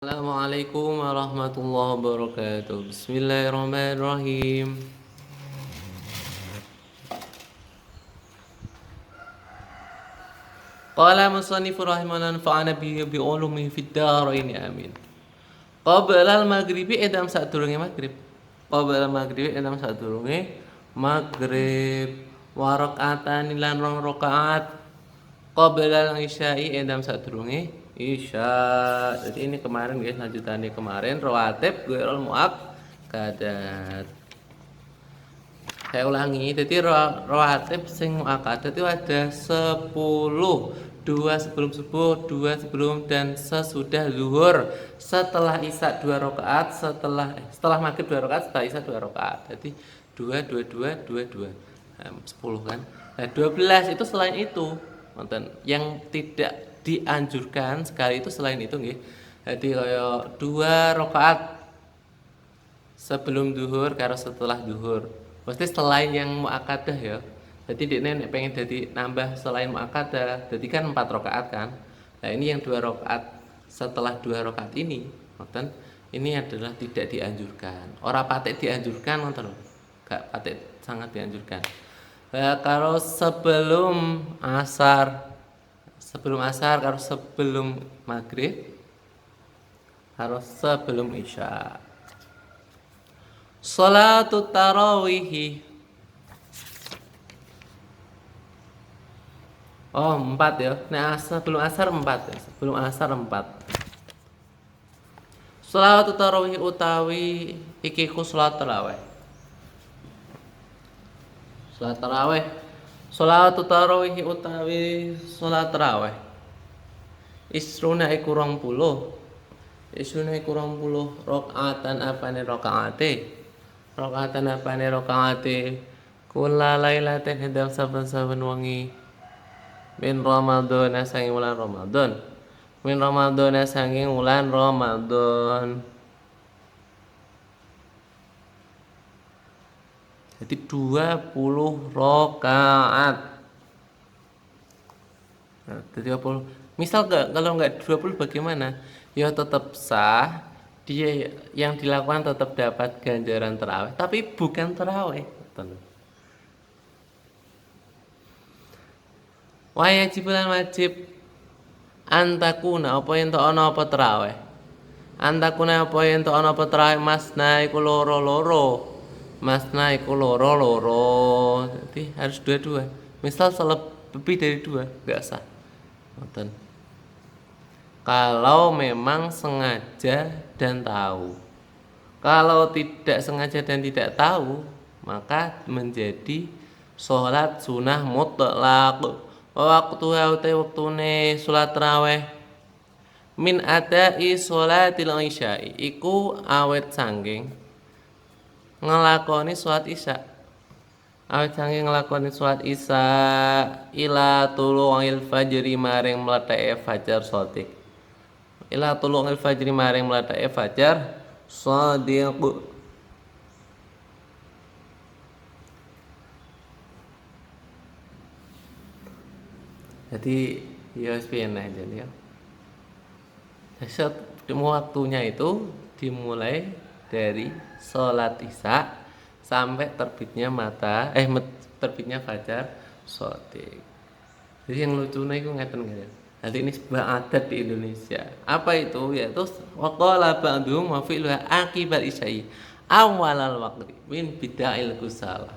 Assalamualaikum warahmatullahi wabarakatuh. Bismillahirrahmanirrahim. Qala musannifu rahimahullah nafa'ana bihi bi ulumihi fid dharain amin. Qabla al-maghribi edam sadurunge maghrib. Qabla al-maghribi edam sadurunge maghrib. Wa raka'atan lan rong rakaat. Qabla al-isya'i edam sadurunge isya. Jadi ini kemarin guys, lanjutannya kemarin rawatib ghairul muakkadat. Saya ulangi, jadi rawatib sing muakkadat itu ada 10. 2 sebelum subuh, 2 sebelum dan sesudah zuhur. Setelah isya 2 rakaat, setelah maghrib 2 rakaat, setelah isya 2 rakaat. Jadi 2 2 2 2 2. 10 kan. Nah, 12 itu selain itu. Yang tidak dianjurkan sekali itu selain itu nggih. Jadi kaya 2 rakaat sebelum zuhur karo setelah zuhur. Pasti selain yang muakkadah ya. Jadi dekne nek pengen jadi nambah selain muakkadah, jadi kan 4 rakaat kan. Nah, ini yang 2 rakaat setelah 2 rakaat ini, ngoten, ini adalah tidak dianjurkan. Ora patek dianjurkan ngoten lho. Gak patek sangat dianjurkan. Kalau sebelum asar karo sebelum maghrib harus sebelum isya. Salatut tarawih. Oh, 4 ya. Nah, sebelum asar 4 ya. Sebelum asar 4. Salatut tarawih utawi iki ku salat tarawih. Salat tarawih. Salatut tarawih utawi salat tarawih. Isruna iku 20. Isruna iku 20 rakaatan apane rakaate. Rakaatan apane rakaate. Kula lailatin hidal saben-saben wengi. Min Ramadan sanging wulan Ramadan. Min Ramadan sanging wulan Ramadan. Jadi 20 rakaat. Nah, 20. Misal kalau enggak 20 bagaimana? Ya tetap sah. Dia yang dilakukan tetap dapat ganjaran tarawih, tapi bukan tarawih. Wajib lan wajib antakuna apa yen ana apa tarawih. Antakuna apa yen ana apa tarawih masna iku loro-loro. Masna iku loro-loro. Jadi harus dua-dua. Misal lebih dari 2 enggak sah. Ngoten. Kalau memang sengaja dan tahu. Kalau tidak sengaja dan tidak tahu, maka menjadi sholat sunnah mutlaq. Waktuha utai waktune sholat tarawih min adai sholatil isya'i iku awet sangking ngelakoni sholat isya. Awet sangking ngelakoni sholat isya ila tulu'il fajri maring mletheke fajar shadiq. Ila tulu'il fajri maring mletheke fajar shadiq. Jadi ya sepian aja ya. Waktunya itu dimulai dari sholat isya sampai terbitnya terbitnya fajar shadiq. Jadi yang lucunya itu ngeten kan. Jadi ini sebuah adat di Indonesia. Apa itu? Yaitu waqala ba'dhum wa fi'luha aqibal isya'i awalal waqti min bida'il kusalah.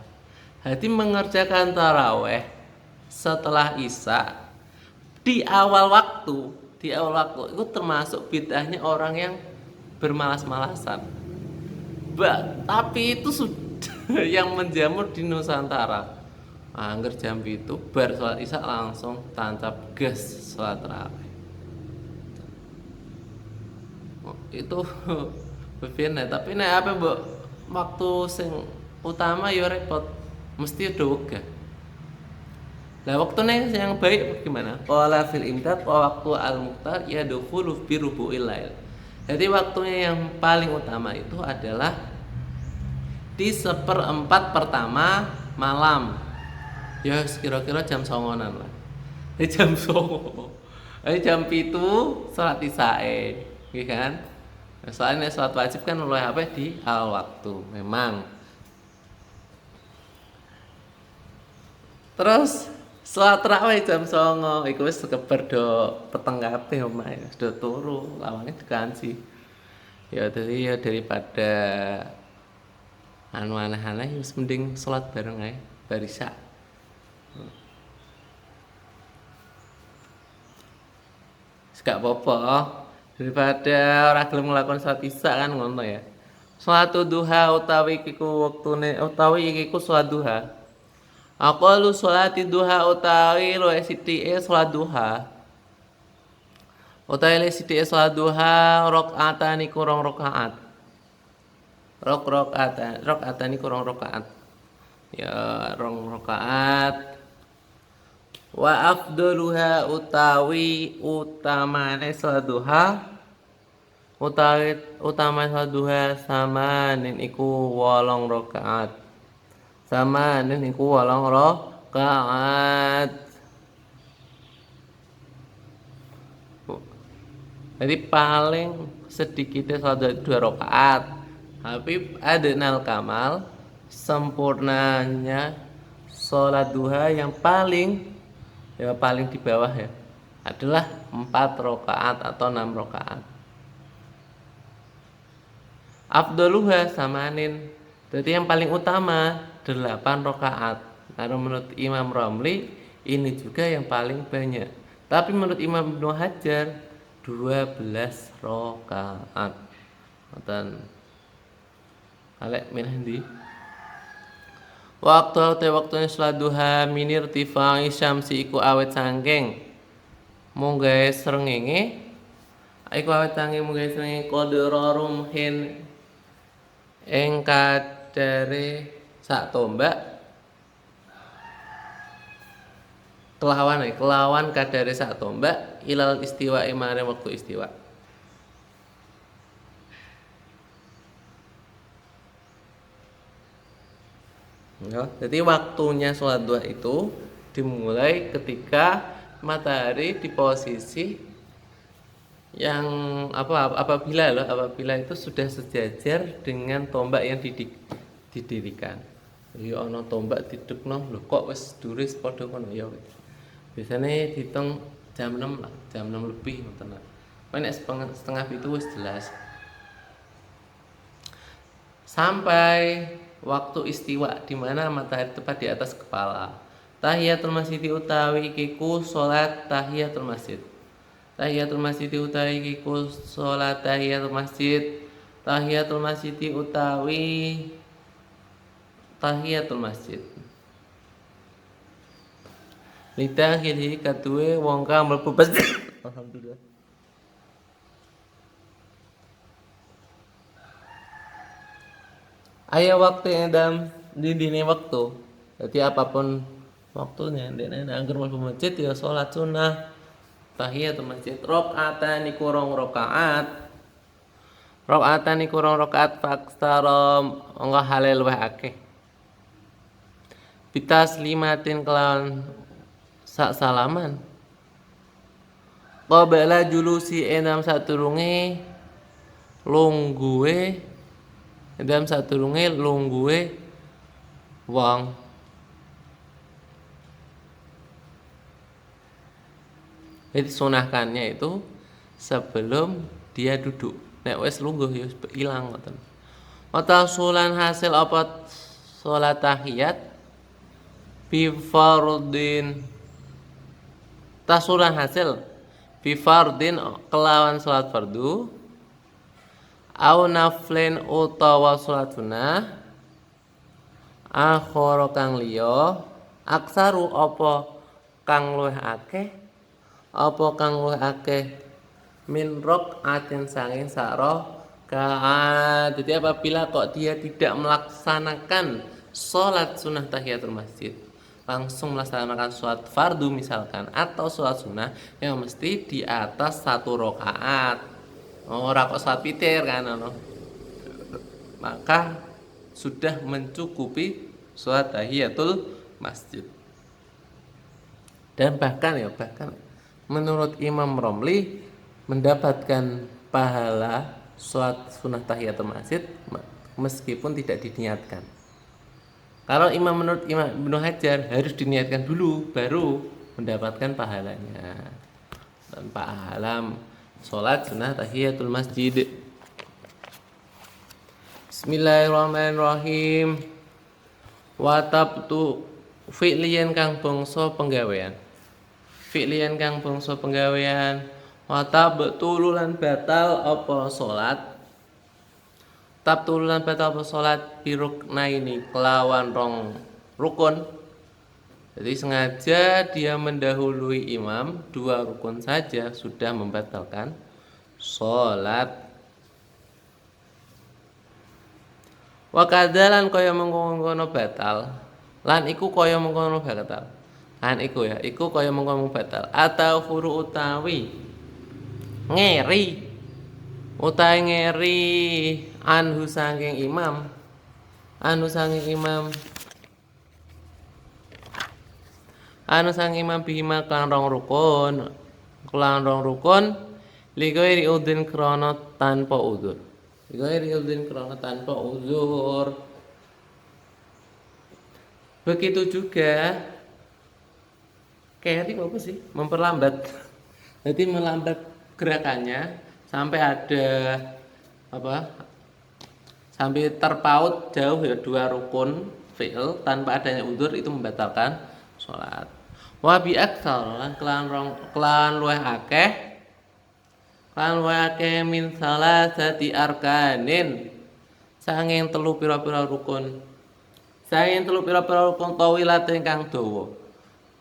Jadi mengerjakan taraweh setelah isya di awal waktu itu termasuk bid'ahnya orang yang bermalas-malasan. Tapi itu sudah yang menjamur di Nusantara. Angger jam itu bar sholat isya langsung tancap gas sholat tarawih. Itu bener, tapi nek apa mbok waktu sing utama ya repot. Mesti udah wegah. Nah, waktunya yang baik bagaimana? Qala fil imdad wa waqtu al-muqtar yadkhulu fi rubu'il lail. Jadi waktunya yang paling utama itu adalah di 1/4 pertama malam. Ya kira-kira jam 09.00 lah. Jam 09.00. Jam 7 salat isyae, nggih kan? Soalnya sholat wajib kan luwih apa di awal waktu memang. Terus sholat tarawih jam 09.00 iku wis keber do peteng kabeh omahe wis do turu lawange diganti. Ya jadi ya daripada anu aneh-aneh wis mending sholat bareng ae bar isya. Gak apa-apa daripada ora gelem nglakoni sholat isya kan ngono ya. Sholat duha utawi iku wektune utawi iki ku sholat duha. Aqallu sholati duha utawi luwih sithike sholat duha. Utawi luwih sithike sholat duha rakaatan iku rong rakaat. Rakaatan iku rong rakaat. Ya rong rakaat. Wa afdaluha utawi utamane sholat duha utawi utama sholat duha samanin iku 8 rakaat. Samanin iku 8 rakaat. Jadi paling sedikitnya sholat 2 rakaat. Tapi adnal kamal sempurnanya sholat duha yang paling di bawah ya adalah 4 rakaat atau 6 rakaat. Afdaluha samanin. Jadi yang paling utama 8 rakaat. Karena menurut Imam Romli ini juga yang paling banyak. Tapi menurut Imam Ibnu Hajar 12 rakaat. Dan alek milih ndi? Waktunya sholat duha minir tifai syamsi iku awet sangking munggahe srengenge iku awet sangking munggahe srengenge qadra rumhin ing kadare sak tombak kelawan kadare sak tombak ilal istiwa mare wektu istiwa. Ya, jadi waktunya sholat duha itu dimulai ketika matahari di posisi yang apabila itu sudah sejajar dengan tombak yang didirikan. Ya ana tombak didekno lho kok wis duris padha kono ya. Biasanya dihitung jam 6 lah, jam 6 lebih ngoten lah. Nek setengah itu wis jelas. Sampai waktu istiwa di mana matahari tepat di atas kepala. Tahiyatul masjid utawi iku salat tahiyatul masjid. Tahiyatul masjid utawi iku salat tahiyatul masjid. Tahiyatul masjid utawi tahiyatul masjid. Lidahil kaduwe wong kang mlebu masjid. Alhamdulillah. Aya waktu yang dalam dini waktu. Jadi apapun waktunya, dene angger mlebu masjid ya salat sunah tahiyatul masjid rakaatan iku rong rakaat. Rakaatan iku rong rakaat faksara angga halil wae akeh. Bitaslimatin kelawan sak salaman. Qabla julusi enam saturunge lungguhe dalam saturunge lungguhe wong. Jadi sunahkannya itu sebelum dia duduk. Nek wis lungguh ya ilang ngoten. Watasulan hasil apa salat tahiyat bi fardin. Tasulan hasil bi fardin kelawan salat fardu au naflen utawa salat sunah akhara kang liya aksaru apa kang luwih akeh min rakaatin sanging sak rakaat. Jadi apabila kok dia tidak melaksanakan salat sunah tahiyatul masjid, langsung melaksanakan salat fardu misalkan atau salat sunah yang mesti di atas 1 rakaat. Ora kok salat witir kan ono. Maka sudah mencukupi salat tahiyatul masjid. Dan bahkan menurut Imam Romli mendapatkan pahala sholat sunnah tahiyatul masjid meskipun tidak diniatkan. Kalau menurut Imam Ibnu Hajar harus diniatkan dulu baru mendapatkan pahalanya. Dan pahala sholat sunnah tahiyatul masjid. Bismillahirrahmanirrahim. Watabtu fi'liyan kang bangsa penggawean. Fi'liyan kang bangsa penggawean. Watabtu lan batal apa salat. Tabtu lan batal apa salat biruknaini kelawan rong rukun. Jadi sengaja dia mendahului imam 2 rukun saja sudah membatalkan salat. Wa kadzalan kaya mengkono batal. Lan iku kaya mengkono batal. Lan iku ya, iku kaya mengkono batal. Atau furu utawi ngeri. Utawi ngeri anhu saking imam. Anu saking imam. Anu saking imam bihima kan rong rukun. Kelan rong rukun ligairi udin krana tanpa udzur. Ligairi udin krana tanpa udzur. Begitu juga keri apa sih? Memperlambat. Jadi melambat gerakannya sampai ada apa? Sampai terpaut jauh ya 2 rukun fi'il tanpa adanya udzur itu membatalkan salat. Wa bi aktsar lan kelan luwih akeh min salasati arkanin sanging 3 pira-pira rukun. Sanging 3 pira-pira rukun tawilatin kang dawa.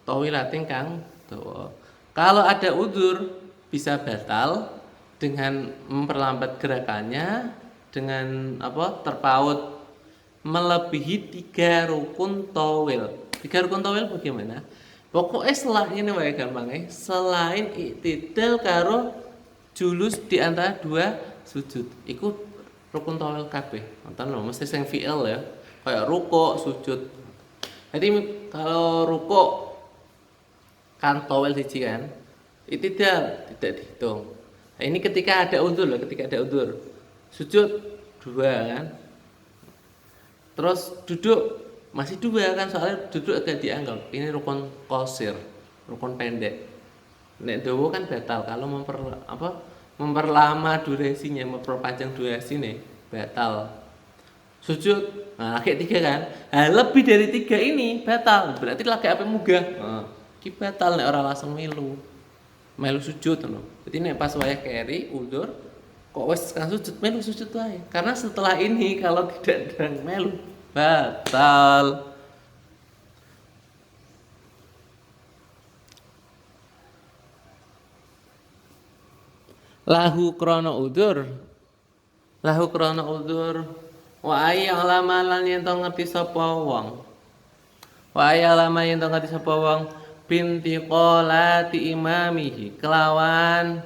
Tawilatin kang dawa. Kalau ada udzur bisa batal dengan memperlambat gerakannya dengan apa? Terpaut melebihi 3 rukun tawil. 3 rukun tawil bagaimana? Pokoknya selain ini wae gampangnya, selain iktidal karo julus di antara 2 sujud. Iku rukun tawil kabeh. Nonton lho mesti sing fi'il ya. Kayak rukuk, sujud. Jadi kalau rukuk kan tawil siji kan, iktidal tidak dihitung. Nah, ini ketika ada udzur loh, ketika ada udzur. Sujud 2 kan. Terus duduk masih 2 kan, soalnya duduk agak dianggap ini rukun qasir, rukun pendek. Nek dawa kan batal kalau memperlama durasinya, memperpanjang durasi nih batal. Sujud, nah lagi 3 kan, nah, lebih dari 3 ini batal, berarti lagi apa munggah, nah, ki batal nek ora langsung melu sujud loh. Jadi nek pas wayah keri udzur kok wis kan sujud melu sujud wae, karena setelah ini kalau tidak ada melu batal. Lahu krana udzur wa ayyalama lan yen to ngerti sapa wong binti qolati imamihi kelawan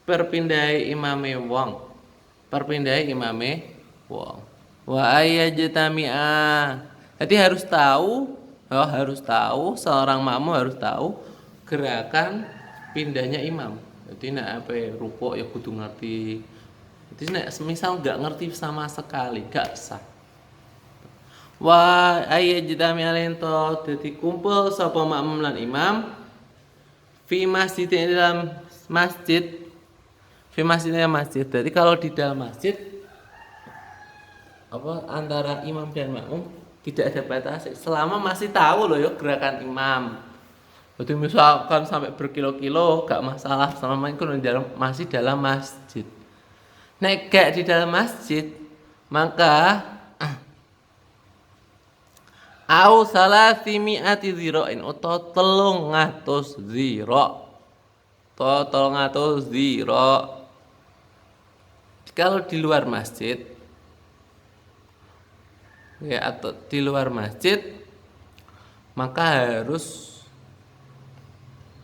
perpindahi imame wong wa ayyajtami'a. Jadi harus tahu seorang makmum harus tahu gerakan pindahnya imam. Jadi nek ape rukuk ya kudu ngerti. Jadi nek semisal enggak ngerti sama sekali enggak sah. Wa ayyajtami alento dadi kumpul sapa makmum lan imam fi masjid dalam masjid. Jadi kalau di dalam masjid antara imam dan makmum tidak ada batas selama masih tahu loh ya gerakan imam. Jadi misalkan sampai berkilo-kilo gak masalah selama itu masih dalam masjid. Nek gak di dalam masjid maka au salasimi'ati dzira'in utawa 300 dzira'. 300 dzira'. Kalau di luar masjid ya atau di luar masjid maka harus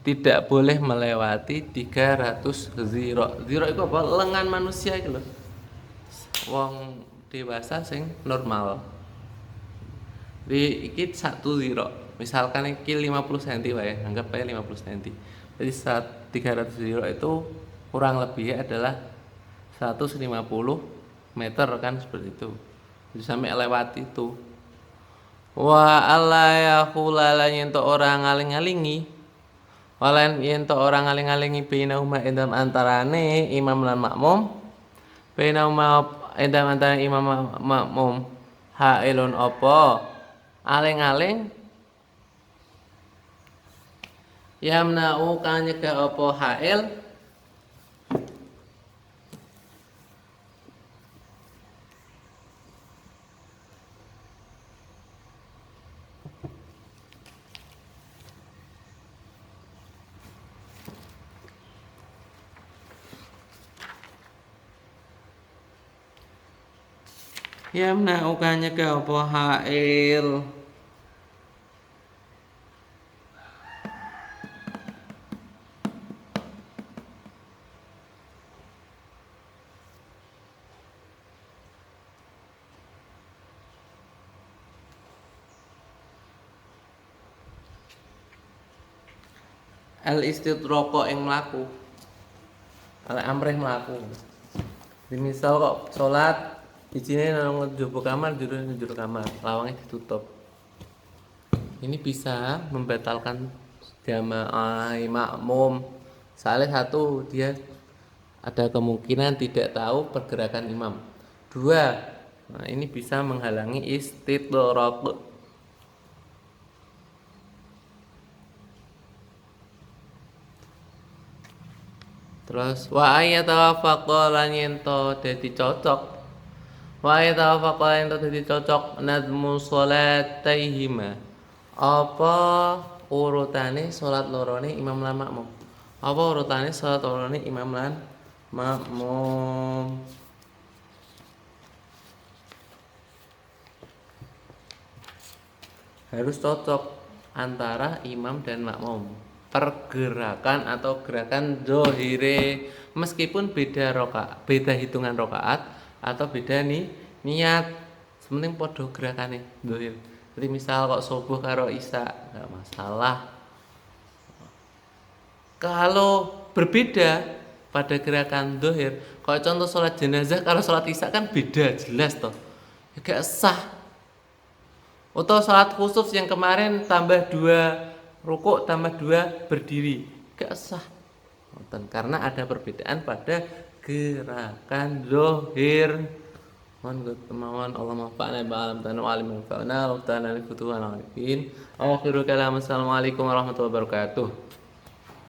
tidak boleh melewati 300 dzira'. Dzira' itu apa? Lengan manusia itu loh. Wong dewasa sing normal. Di iki 1 dzira'. Misalkan iki 50 cm wae, anggap aja 50 cm. Jadi 300 dzira' itu kurang lebih adalah 150 meter kan seperti itu. Jadi sampai lewat itu. Wa alla yaqula lan yen ora ngaling-alingi. Walan yen ora ngaling-alingi bainahuma endam antarane imam lan makmum. Bainahuma endam antarane imam makmum. Hailun apa? Aling-aling yamna'u kang nyegah apa hail yamna'u kang nyegah apa hail al istidraqa ing mlaku al amrih mlaku. Misal kok salat ijine nang njaba kamar, njero kamar, lawangnya ditutup. Ini bisa membatalkan jamaah makmum. Soalnya satu, dia ada kemungkinan tidak tahu pergerakan imam. Dua, nah ini bisa menghalangi istidrak. Terus wa ayatawafaqa lan yento dadi cocok. Wa ayatawafaqa lan yento dadi cocok nadmu sholataihima. Apa urutane salat lorone imam lan makmum? Apa urutane salat lorone imam lan makmum? Harus cocok antara imam dan makmum. Pergerakan atau gerakan zohire meskipun beda rokaat, beda hitungan rokaat atau beda nih niat, sementing podo gerakannya zohir. Jadi misal kok subuh karo isya nggak masalah. Kalau berbeda pada gerakan zohir, kalau contoh sholat jenazah kalau sholat isya kan beda jelas toh, ya gak sah. Atau sholat khusuf yang kemarin tambah 2 rukuk tambah 2 berdiri, gak sah. Karena ada perbedaan pada gerakan zohir. Mohon kemauan Allah manfa'na ba'alam tanu alim manfa'na wa ta'ala li futuhan alifin. Akhiru kalam. Assalamualaikum warahmatullahi wabarakatuh.